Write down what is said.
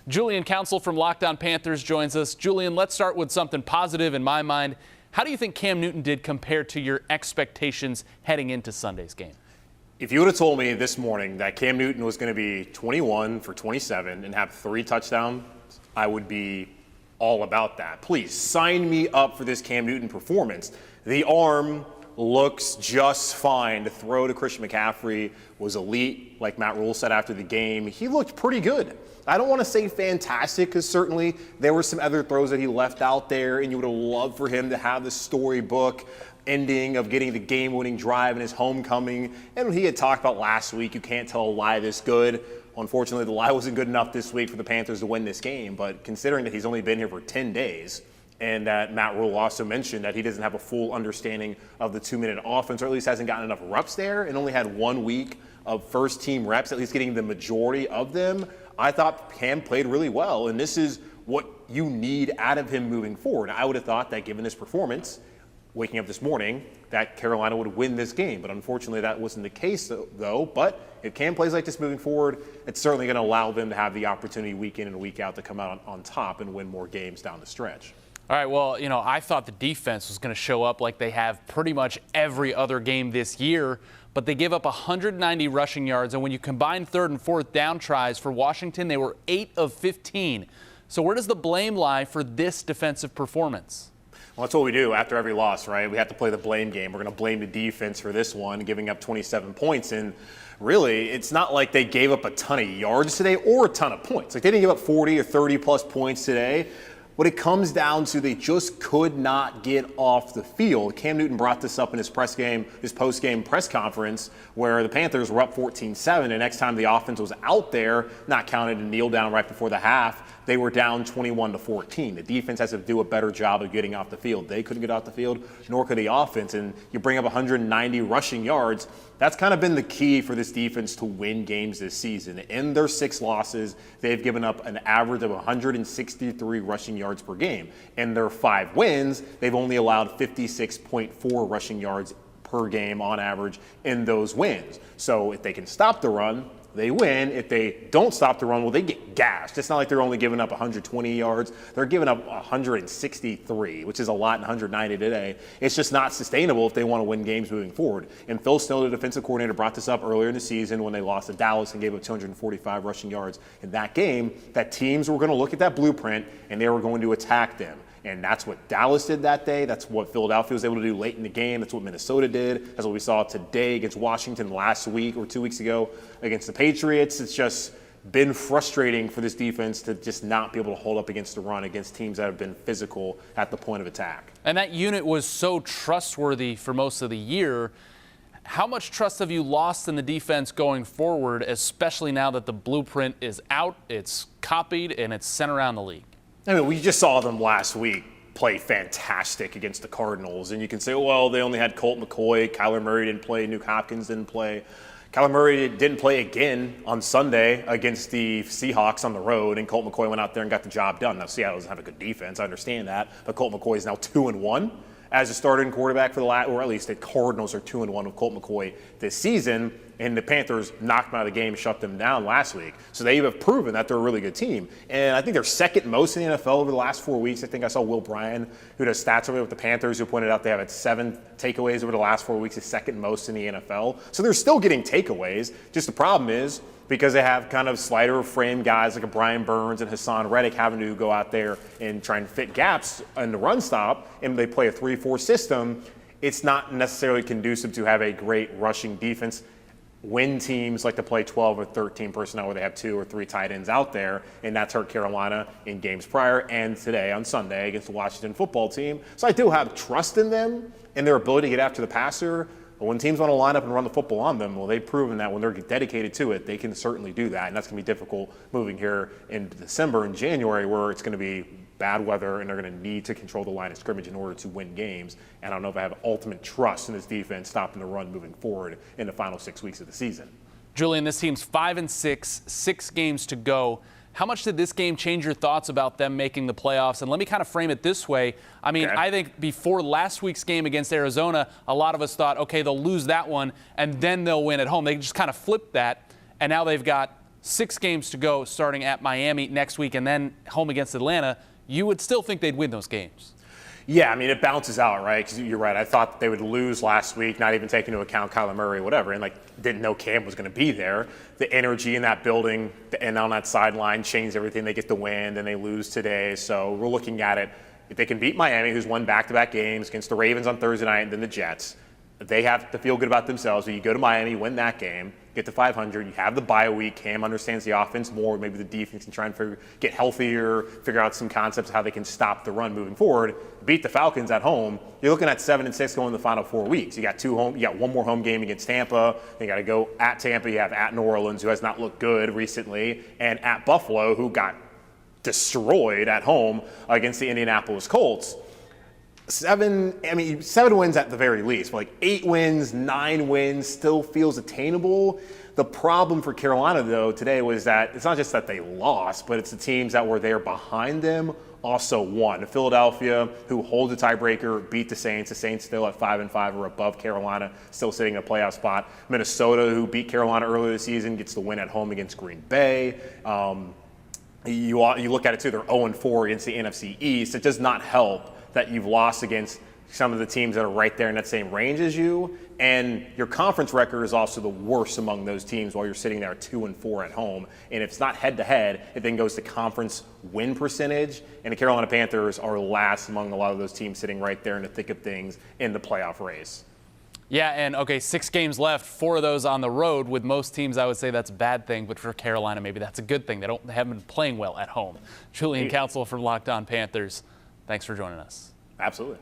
Julian Council from Locked On Panthers joins us. Julian, let's start with something positive in my mind. How do you think Cam Newton did compared to your expectations heading into Sunday's game? If you would have told me this morning that Cam Newton was going to be 21 for 27 and have 3 touchdowns, I would be all about that. Please sign me up for this Cam Newton performance. The arm looks just fine. The throw to Christian McCaffrey was elite, like Matt Rule said after the game. He looked pretty good. I don't want to say fantastic because certainly there were some other throws that he left out there, and you would have loved for him to have the storybook ending of getting the game-winning drive in his homecoming. And he had talked about last week, you can't tell a lie this good. Unfortunately, the lie wasn't good enough this week for the Panthers to win this game. But considering that he's only been here for 10 days, and that Matt Rule also mentioned that he doesn't have a full understanding of the 2-minute offense, or at least hasn't gotten enough reps there, and only had 1 week of first-team reps, at least getting the majority of them, I thought Cam played really well. And this is what you need out of him moving forward. I would have thought that given this performance, waking up this morning, that Carolina would win this game. But unfortunately, that wasn't the case, though. But if Cam plays like this moving forward, it's certainly going to allow them to have the opportunity week in and week out to come out on top and win more games down the stretch. All right, well, I thought the defense was going to show up like they have pretty much every other game this year, but they gave up 190 rushing yards, and when you combine third and fourth down tries for Washington, they were 8 of 15. So where does the blame lie for this defensive performance? Well, that's what we do after every loss, right? We have to play the blame game. We're going to blame the defense for this one, giving up 27 points. And really, it's not like they gave up a ton of yards today or a ton of points. Like, they didn't give up 40 or 30-plus points today. What it comes down to, they just could not get off the field. Cam Newton brought this up in his post-game press conference, where the Panthers were up 14-7, and next time the offense was out there, not counted a kneel down right before the half, they were down 21-14. The defense has to do a better job of getting off the field. They couldn't get off the field, nor could the offense. And you bring up 190 rushing yards. That's kind of been the key for this defense to win games this season. In their 6 losses, they've given up an average of 163 rushing yards per game. In their 5 wins, they've only allowed 56.4 rushing yards per game on average in those wins. So if they can stop the run, they win. If they don't stop the run, well, they get gashed. It's not like they're only giving up 120 yards. They're giving up 163, which is a lot, and 190 today. It's just not sustainable if they want to win games moving forward. And Phil Snow, the defensive coordinator, brought this up earlier in the season when they lost to Dallas and gave up 245 rushing yards in that game, that teams were going to look at that blueprint and they were going to attack them. And that's what Dallas did that day. That's what Philadelphia was able to do late in the game. That's what Minnesota did. That's what we saw today against Washington last week or 2 weeks ago against the Patriots. It's just been frustrating for this defense to just not be able to hold up against the run against teams that have been physical at the point of attack. And that unit was so trustworthy for most of the year. How much trust have you lost in the defense going forward, especially now that the blueprint is out, it's copied, and it's sent around the league? I mean, we just saw them last week play fantastic against the Cardinals. And you can say, well, they only had Colt McCoy. Kyler Murray didn't play. Nuke Hopkins didn't play. Kyler Murray didn't play again on Sunday against the Seahawks on the road, and Colt McCoy went out there and got the job done. Now, Seattle doesn't have a good defense. I understand that. But Colt McCoy is now 2-1 as a starting quarterback for the or at least the Cardinals are 2-1 with Colt McCoy this season. And the Panthers knocked them out of the game, shut them down last week. So they have proven that they're a really good team. And I think they're second most in the NFL over the last 4 weeks. I think I saw Will Bryan, who does stats over there with the Panthers, who pointed out they have had 7 takeaways over the last 4 weeks, is second most in the NFL. So they're still getting takeaways. Just the problem is, because they have kind of slighter frame guys like a Brian Burns and Hassan Reddick having to go out there and try and fit gaps in the run stop, and they play a 3-4 system, it's not necessarily conducive to have a great rushing defense when teams like to play 12 or 13 personnel where they have 2 or 3 tight ends out there, and that's hurt Carolina in games prior and today on Sunday against the Washington football team. So I do have trust in them and their ability to get after the passer. But when teams want to line up and run the football on them, well, they've proven that when they're dedicated to it, they can certainly do that. And that's going to be difficult moving here in December and January, where it's going to be bad weather and they're going to need to control the line of scrimmage in order to win games. And I don't know if I have ultimate trust in this defense stopping the run moving forward in the final 6 weeks of the season. Julian, this team's 5-6, 6 games to go. How much did this game change your thoughts about them making the playoffs? And let me kind of frame it this way. I mean, I think before last week's game against Arizona, a lot of us thought, okay, they'll lose that one and then they'll win at home. They just kind of flipped that, and now they've got 6 games to go starting at Miami next week and then home against Atlanta, you would still think they'd win those games. Yeah, I mean, it balances out, right? Because you're right. I thought they would lose last week, not even taking into account Kyler Murray or whatever, and didn't know Cam was going to be there. The energy in that building and on that sideline changed everything. They get the win, then they lose today. So we're looking at it. If they can beat Miami, who's won back-to-back games against the Ravens on Thursday night and then the Jets, they have to feel good about themselves. So you go to Miami, win that game, get to 500. You have the bye week. Cam understands the offense more. Maybe the defense can try and get healthier, figure out some concepts of how they can stop the run moving forward. Beat the Falcons at home. You're looking at 7-6 going the final 4 weeks. You got you got one more home game against Tampa. You got to go at Tampa. You have at New Orleans, who has not looked good recently, and at Buffalo, who got destroyed at home against the Indianapolis Colts. 7 wins at the very least, but 8 wins, 9 wins still feels attainable. The problem for Carolina, though, today was that it's not just that they lost, but it's the teams that were there behind them also won. Philadelphia, who holds a tiebreaker, beat the Saints. The Saints still at 5-5 are above Carolina, still sitting in a playoff spot. Minnesota, who beat Carolina earlier this season, gets the win at home against Green Bay. You look at it, too, they're 0-4 against the NFC East. It does not help that you've lost against some of the teams that are right there in that same range as you, and your conference record is also the worst among those teams while you're sitting there at 2-4 at home. And if it's not head-to-head, it then goes to conference win percentage, and the Carolina Panthers are last among a lot of those teams sitting right there in the thick of things in the playoff race. Yeah, and okay, 6 games left, 4 of those on the road. With most teams, I would say that's a bad thing, but for Carolina, maybe that's a good thing. They haven't been playing well at home. Julian Council from Locked On Panthers, thanks for joining us. Absolutely.